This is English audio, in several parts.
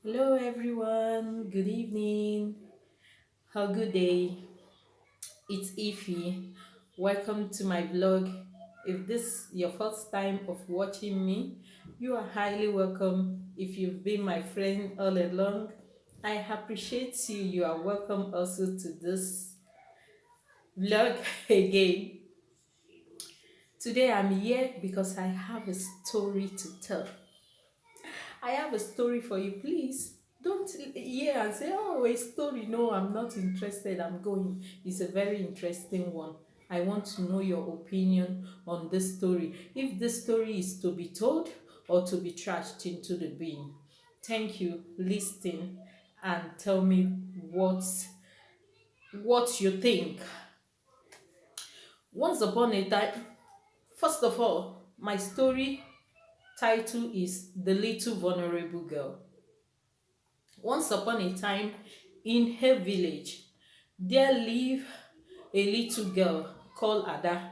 Hello everyone, good evening, how good day. It's Ify. Welcome to my vlog. If this is your first time of watching me, you are highly welcome. If you've been my friend all along, I appreciate you. You are welcome also to this vlog again. Today I'm here because I have a story to tell. I have a story for you. Please don't hear and say, oh, a story. No, I'm not interested. I'm going. It's a very interesting one. I want to know your opinion on this story. If this story is to be told or to be trashed into the bin. Thank you. Listen and tell me what you think. Once upon a time, first of all, my story title is The Little Vulnerable Girl. Once upon a time, in a village, there lived a little girl called Ada.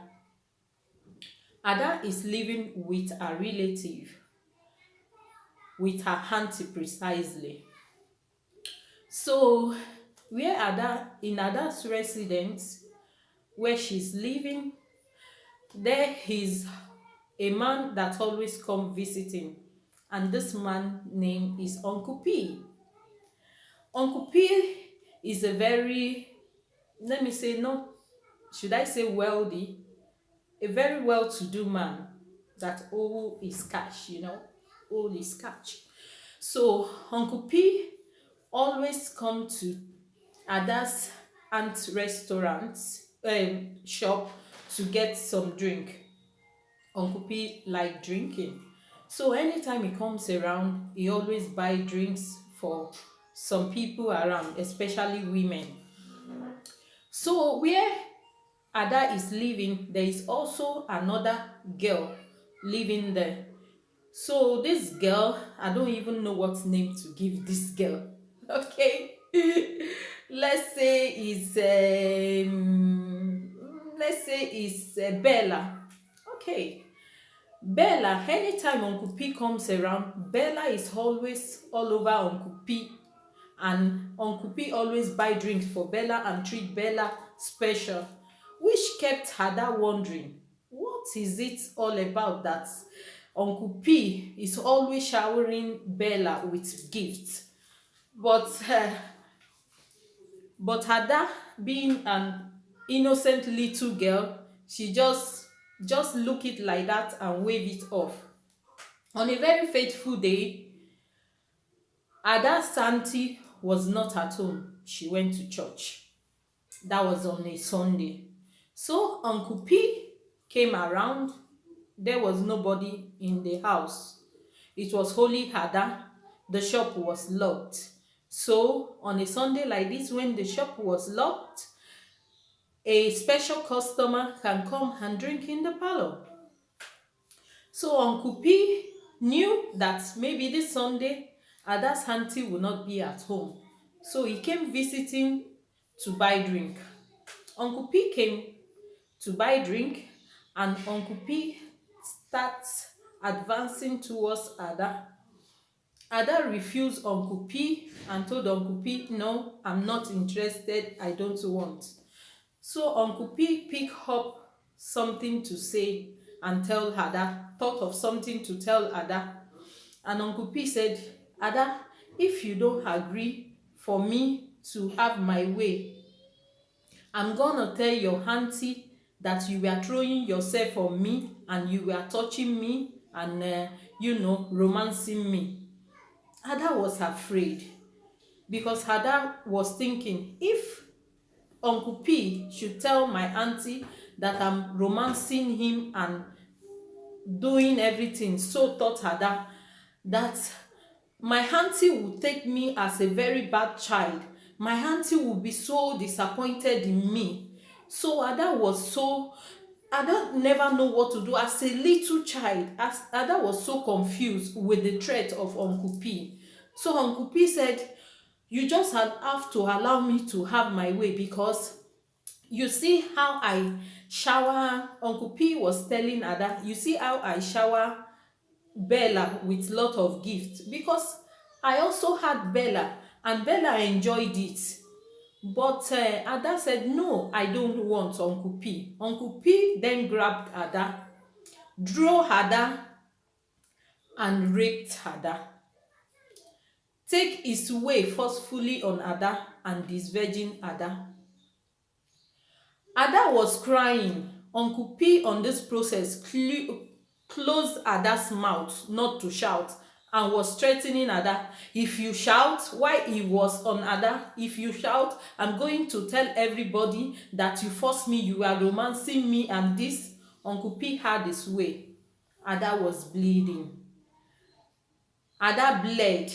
Ada is living with a relative, with her auntie precisely. So, in Ada's residence, where she's living, there is a man that always come visiting, and this man name is Uncle P. Uncle P is a very, let me say, not, should I say wealthy, a very well-to-do man that all is cash, all is cash. So Uncle P always come to Ada's aunt restaurant shop to get some drink. Uncle P like drinking. So anytime he comes around, he always buy drinks for some people around, especially women. So where Ada is living, there is also another girl living there. So this girl, I don't even know what name to give this girl. Okay, let's say it's Bella. Okay, Bella. Anytime Uncle P comes around, Bella is always all over Uncle P, and Uncle P always buy drinks for Bella and treat Bella special, which kept Ada wondering, what is it all about that Uncle P is always showering Bella with gifts? But Ada, being an innocent little girl, she just look it like that and wave it off. On a very fateful day, Ada's auntie was not at home. She went to church. That was on a Sunday. So Uncle P came around. There was nobody in the house. It was Holy Ada. The shop was locked. So on a Sunday like this, when the shop was locked, a special customer can come and drink in the parlor. So Uncle P knew that maybe this Sunday Ada's auntie will not be at home. So he came visiting to buy drink. Uncle P came to buy drink, and Uncle P starts advancing towards Ada. Ada refused Uncle P and told Uncle P, no, I'm not interested, I don't want. So Uncle P picked up something to say and tell Ada, thought of something to tell Ada. And Uncle P said, Ada, if you don't agree for me to have my way, I'm gonna tell your auntie that you were throwing yourself on me and you were touching me and romancing me. Ada was afraid because Ada was thinking, if Uncle P should tell my auntie that I'm romancing him and doing everything, so thought Ada that my auntie would take me as a very bad child. My auntie would be so disappointed in me. So Ada never know what to do as a little child. As Ada was so confused with the threat of Uncle P. So Uncle P said, you just have to allow me to have my way, because you see how I shower. Uncle P was telling Ada, you see how I shower Bella with lot of gifts, because I also had Bella, and Bella enjoyed it. But Ada said, no, I don't want Uncle P. Uncle P then grabbed Ada, drew Ada, and raped Ada. Take his way forcefully on Ada and disvirgin Ada. Ada was crying. Uncle P on this process closed Ada's mouth not to shout and was threatening Ada. If you shout, while he was on Ada, if you shout, I'm going to tell everybody that you forced me, you are romancing me and this. Uncle P had his way. Ada was bleeding. Ada bled.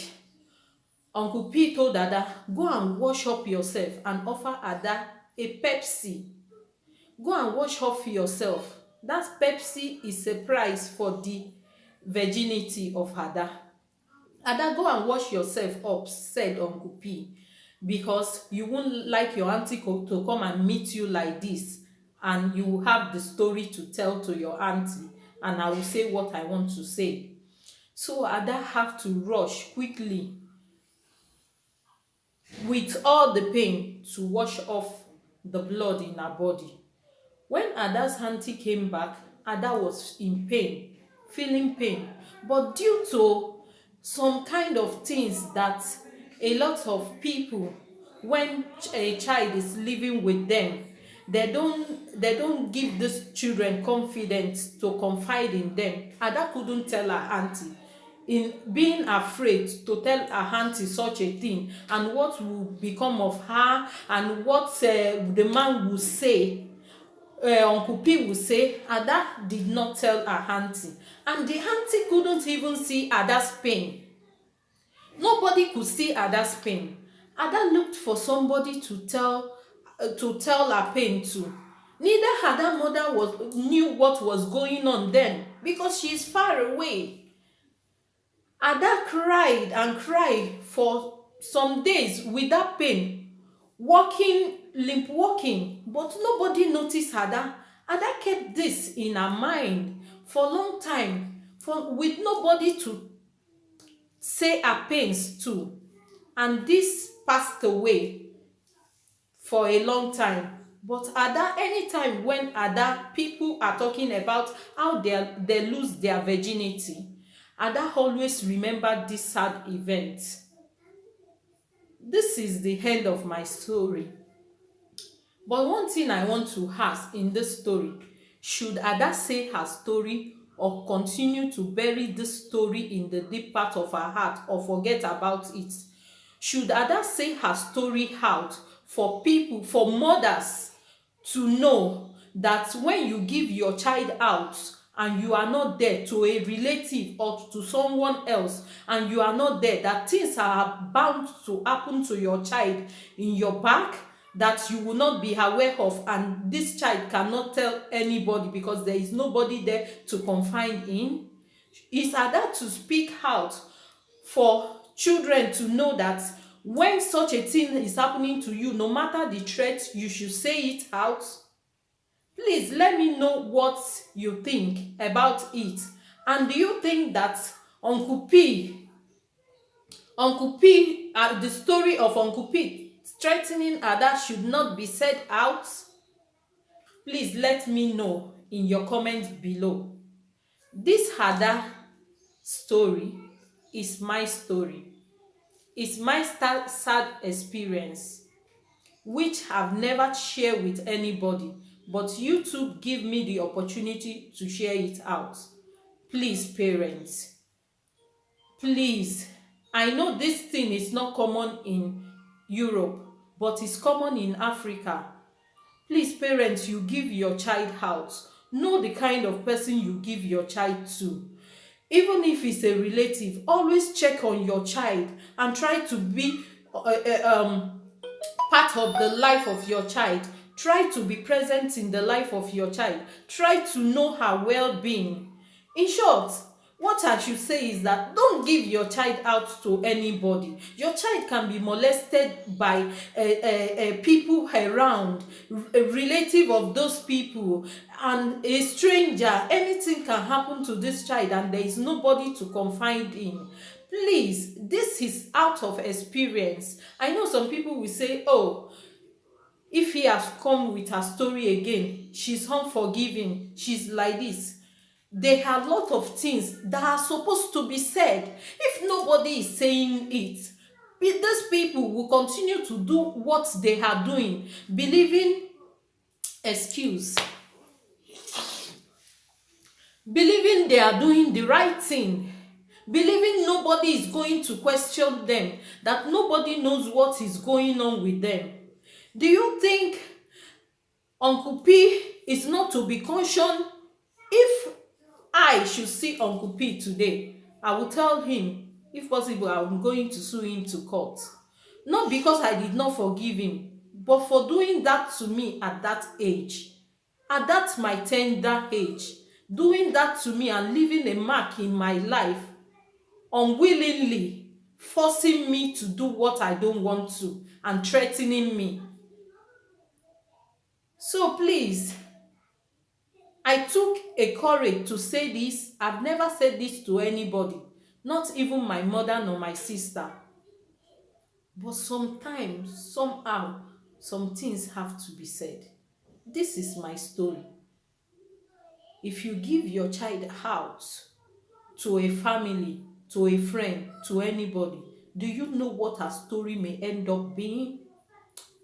Uncle P told Ada, go and wash up yourself, and offer Ada a Pepsi. Go and wash off yourself. That Pepsi is a price for the virginity of Ada. Ada, go and wash yourself up, said Uncle P, because you won't like your auntie to come and meet you like this, and you will have the story to tell to your auntie, and I will say what I want to say. So Ada have to rush quickly with all the pain to wash off the blood in her body. When Ada's auntie came back, Ada was in pain, feeling pain. But due to some kind of things that a lot of people, when a child is living with them, they don't give these children confidence to confide in them. Ada couldn't tell her auntie, in being afraid to tell her auntie such a thing, and what will become of her, and what the man will say. Uncle P will say Ada did not tell her auntie, and the auntie couldn't even see Ada's pain. Nobody could see Ada's pain. Ada looked for somebody to tell her pain to. Neither Ada's mother knew what was going on then, because she is far away. Ada cried and cried for some days with that pain, limp walking, but nobody noticed Ada. Ada kept this in her mind for a long time, with nobody to say her pains to, and this passed away for a long time. But Ada, anytime when Ada, people are talking about how they lose their virginity, Ada always remembered this sad event. This is the end of my story. But one thing I want to ask in this story, should Ada say her story or continue to bury this story in the deep part of her heart or forget about it? Should Ada say her story out for people, for mothers to know that when you give your child out and you are not there, to a relative or to someone else, and you are not there, that things are bound to happen to your child in your back that you will not be aware of, and this child cannot tell anybody because there is nobody there to confide in? Is Ada to speak out for children to know that when such a thing is happening to you, no matter the threat, you should say it out? Please let me know what you think about it. And do you think that Uncle P, the story of Uncle P threatening Ada should not be said out? Please let me know in your comments below. This Ada story is my story. It's my sad experience, which I've never shared with anybody, but YouTube give me the opportunity to share it out. Please, parents, please, I know this thing is not common in Europe, but it's common in Africa. Please, parents, you give your child out. Know the kind of person you give your child to. Even if it's a relative, always check on your child and try to be part of the life of your child. Try to be present in the life of your child. Try to know her well-being. In short, what I should say is that don't give your child out to anybody. Your child can be molested by people around, a relative of those people, and a stranger. Anything can happen to this child and there is nobody to confide in. Please, this is out of experience. I know some people will say, oh, if he has come with her story again, she's unforgiving, she's like this. There are a lot of things that are supposed to be said. If nobody is saying it, these people will continue to do what they are doing, believing excuse, believing they are doing the right thing, believing nobody is going to question them, that nobody knows what is going on with them. Do you think Uncle P is not to be cautioned? If I should see Uncle P today, I will tell him, if possible, I'm going to sue him to court. Not because I did not forgive him, but for doing that to me at that age, at that my tender age, doing that to me and leaving a mark in my life, unwillingly forcing me to do what I don't want to and threatening me. So please, I took a courage to say this. I've never said this to anybody, not even my mother nor my sister. But sometimes, somehow, some things have to be said. This is my story. If you give your child out to a family, to a friend, to anybody, do you know what her story may end up being?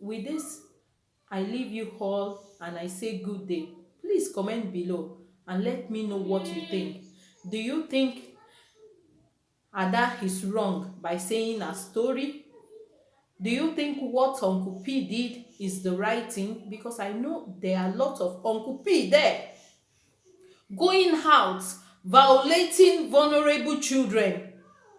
With this, I leave you all and I say good day. Please comment below and let me know what you think. Do you think Ada is wrong by saying her story? Do you think what Uncle P did is the right thing? Because I know there are a lot of Uncle P there going out, violating vulnerable children,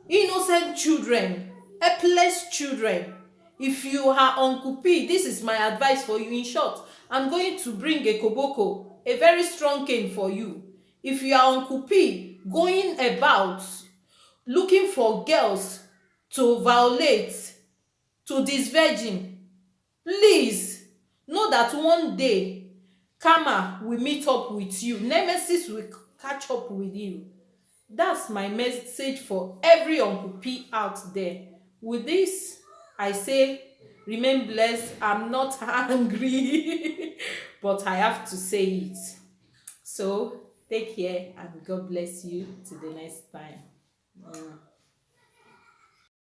innocent children, helpless children. If you are Uncle P, this is my advice for you. In short, I'm going to bring a koboko, a very strong cane for you. If you are Uncle P going about looking for girls to violate, to disvirgin, please know that one day karma will meet up with you, nemesis will catch up with you. That's my message for every Uncle P out there. With this, I say remain blessed. I'm not angry but I have to say it. So take care and God bless you till the next time.